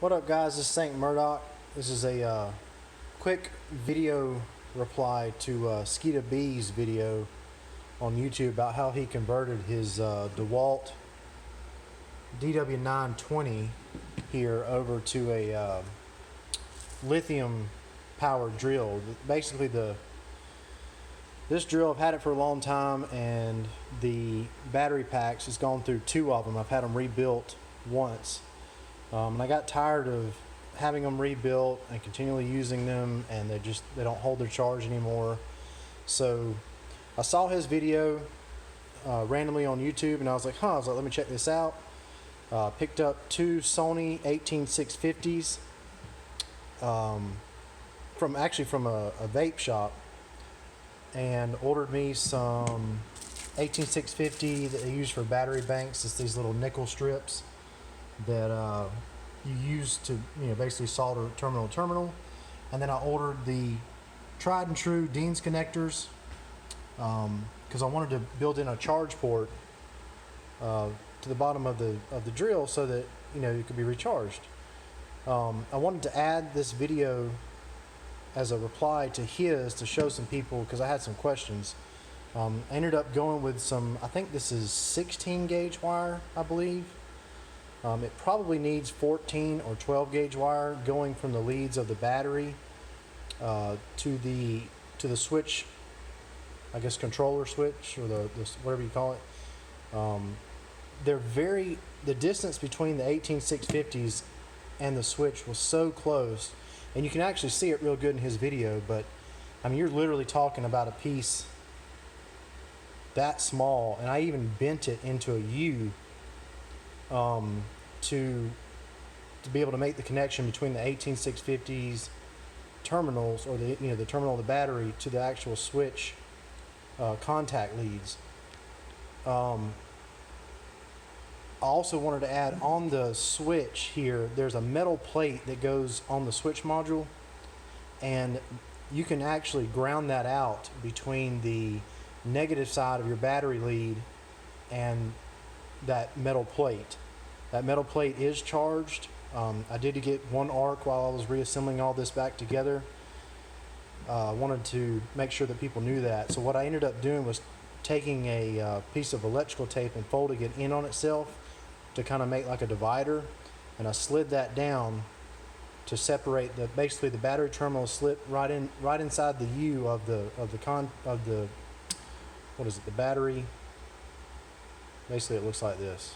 What up, guys? This is St. Murdoch. This is a quick video reply to Skeeta B's video on YouTube about how he converted his DeWalt dw920 here over to a lithium powered drill. Basically, this drill, I've had it for a long time, and the battery packs has gone through two of them. I've had them rebuilt once. And I got tired of having them rebuilt and continually using them, and they don't hold their charge anymore. So I saw his video randomly on YouTube, and I was like, let me check this out. Picked up two Sony 18650s from a vape shop, and ordered me some 18650 that they use for battery banks. It's these little nickel strips that you use to basically solder terminal to terminal. And then I ordered the tried and true Dean's connectors because I wanted to build in a charge port to the bottom of the drill so that it could be recharged. I wanted to add this video as a reply to his to show some people, because I had some questions. I ended up going with some, I think this is 16 gauge wire, I believe. It probably needs 14 or 12 gauge wire going from the leads of the battery to the switch, I guess controller switch, or the whatever you call it. The distance between the 18650s and the switch was so close, and you can actually see it real good in his video, but I mean, you're literally talking about a piece that small, and I even bent it into a U to be able to make the connection between the 18650s terminals, or the terminal of the battery, to the actual switch contact leads. I also wanted to add on the switch here, there's a metal plate that goes on the switch module, and you can actually ground that out between the negative side of your battery lead and that metal plate. That metal plate is charged. I did get one arc while I was reassembling all this back together. I wanted to make sure that people knew that. So what I ended up doing was taking a piece of electrical tape and folding it in on itself to kind of make like a divider, and I slid that down to separate basically the battery terminal slip right inside the U of the battery. Basically, it looks like this.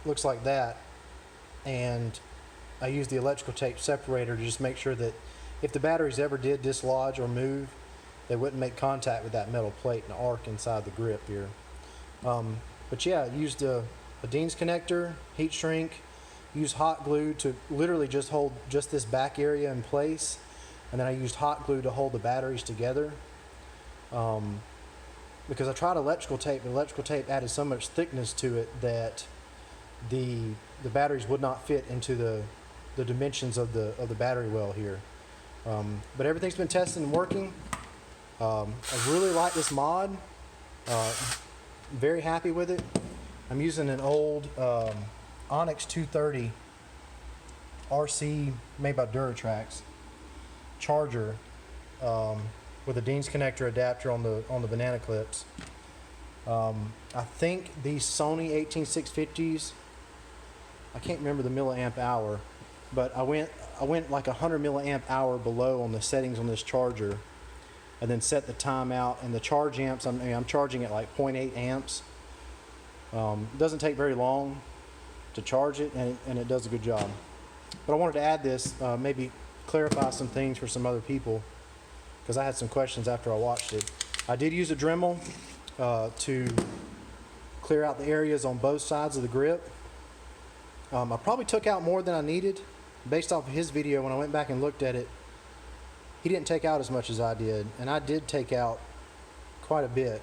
Looks like that, and I used the electrical tape separator to just make sure that if the batteries ever did dislodge or move, they wouldn't make contact with that metal plate and arc inside the grip here. But yeah, I used a Dean's connector, heat shrink, used hot glue to literally just hold just this back area in place, and then I used hot glue to hold the batteries together. Because I tried electrical tape, but electrical tape added so much thickness to it that the batteries would not fit into the dimensions of the battery well here. But everything's been tested and working. I really like this mod. Very happy with it. I'm using an old Onyx 230 RC made by Duratrax charger with a Dean's connector adapter on the banana clips. I think these Sony 18650s, I can't remember the milliamp hour, but I went like 100 milliamp hour below on the settings on this charger, and then set the time out. And the charge amps, I'm charging at like 0.8 amps. It doesn't take very long to charge it, and it does a good job. But I wanted to add this, maybe clarify some things for some other people, because I had some questions after I watched it. I did use a Dremel to clear out the areas on both sides of the grip. I probably took out more than I needed. Based off of his video, when I went back and looked at it, he didn't take out as much as I did, and I did take out quite a bit.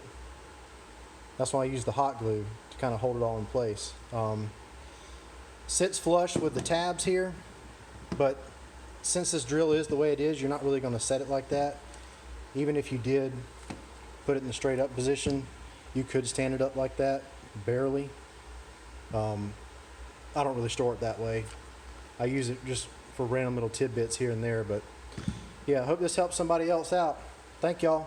That's why I used the hot glue to kind of hold it all in place. Sits flush with the tabs here, but since this drill is the way it is, you're not really going to set it like that. Even if you did put it in the straight up position, you could stand it up like that. barely. I don't really store it that way. I use it just for random little tidbits here and there, but yeah, I hope this helps somebody else out. Thank y'all.